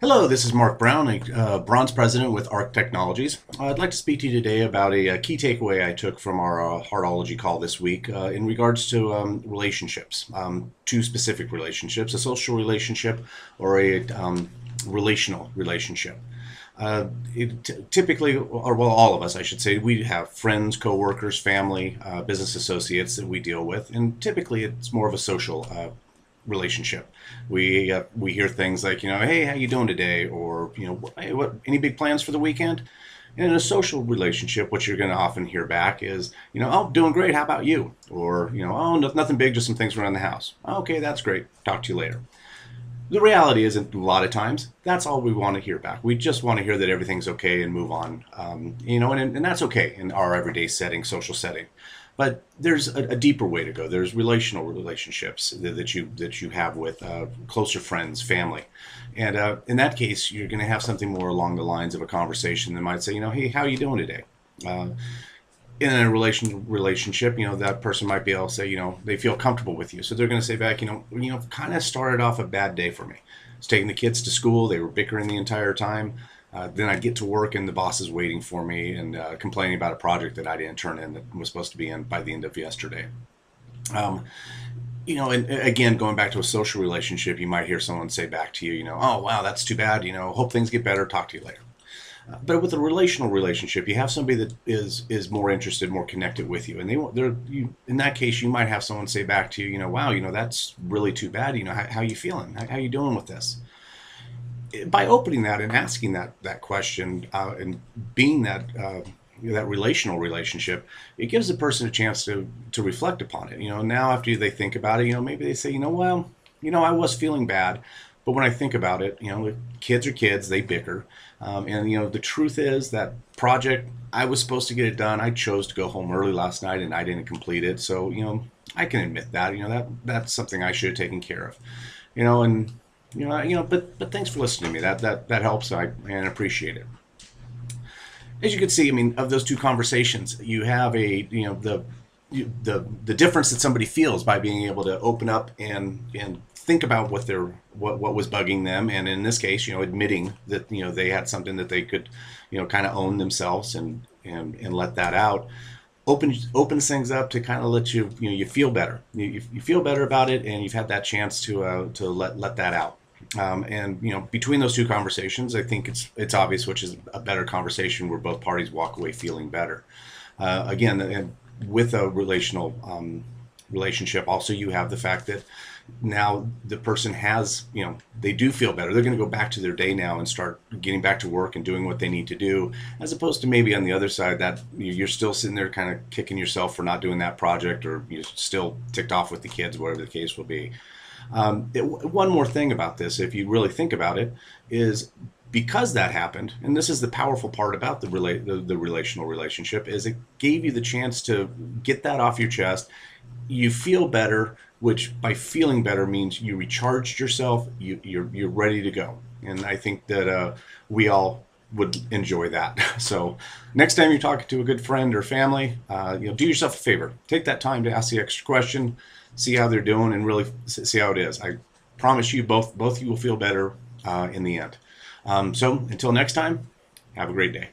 Hello, this is Mark Brown, a bronze president with ARC Technologies. I'd like to speak to you today about a key takeaway I took from our Heartology call this week in regards to relationships, two specific relationships, a social relationship or a relational relationship. Typically, or well, all of us, I should say, we have friends, coworkers, family, business associates that we deal with, and typically it's more of a social relationship. We hear things like, hey, how you doing today, or hey, what, any big plans for the weekend? And in a social relationship, what you're going to often hear back is, oh, doing great. How about you? Or oh, nothing big, just some things around the house. Okay, that's great. Talk to you later. The reality is, a lot of times, that's all we want to hear back. We just want to hear that everything's okay and move on. And that's okay in our everyday setting, social setting. But there's a deeper way to go. There's relational relationships that you have with closer friends, family, and in that case, you're going to have something more along the lines of a conversation that might say, hey, how are you doing today? In a relationship, that person might be able to say, they feel comfortable with you, so they're going to say back, kind of started off a bad day for me. I was taking the kids to school. They were bickering the entire time. Then I get to work and the boss is waiting for me and complaining about a project that I didn't turn in that was supposed to be in by the end of yesterday. And again, going back to a social relationship, you might hear someone say back to you, oh, wow, that's too bad. Hope things get better. Talk to you later. But with a relational relationship, you have somebody that is more interested, more connected with you, and in that case, you might have someone say back to you, wow, that's really too bad. How you feeling? How you doing with this? By opening that and asking that question and being that relational relationship, it gives the person a chance to reflect upon it. Now after they think about it, maybe they say, well, I was feeling bad, but when I think about it, the kids are kids, they bicker, and the truth is that project, I was supposed to get it done. I chose to go home early last night and I didn't complete it, so I can admit that that's something I should have taken care of, and. But thanks for listening to me. That helps. And appreciate it. As you can see, I mean, of those two conversations, you have the difference that somebody feels by being able to open up and think about what was bugging them, and in this case, admitting that they had something that they could kind of own themselves and let that out. Opens things up to kind of let you feel better. You feel better about it, and you've had that chance to let that out. And between those two conversations, I think it's obvious which is a better conversation where both parties walk away feeling better. Again, and with a relational relationship, also you have the fact that now the person has, they do feel better. They're going to go back to their day now and start getting back to work and doing what they need to do, as opposed to maybe on the other side that you're still sitting there kind of kicking yourself for not doing that project, or you're still ticked off with the kids, whatever the case will be. One more thing about this, if you really think about it, is because that happened, and this is the powerful part about the relational relationship, is it gave you the chance to get that off your chest. You feel better, which by feeling better means you recharged yourself. You're ready to go, and I think that we all would enjoy that. So next time you're talking to a good friend or family, do yourself a favor. Take that time to ask the extra question, see how they're doing, and really see how it is. I promise you, both you will feel better in the end. So until next time, have a great day.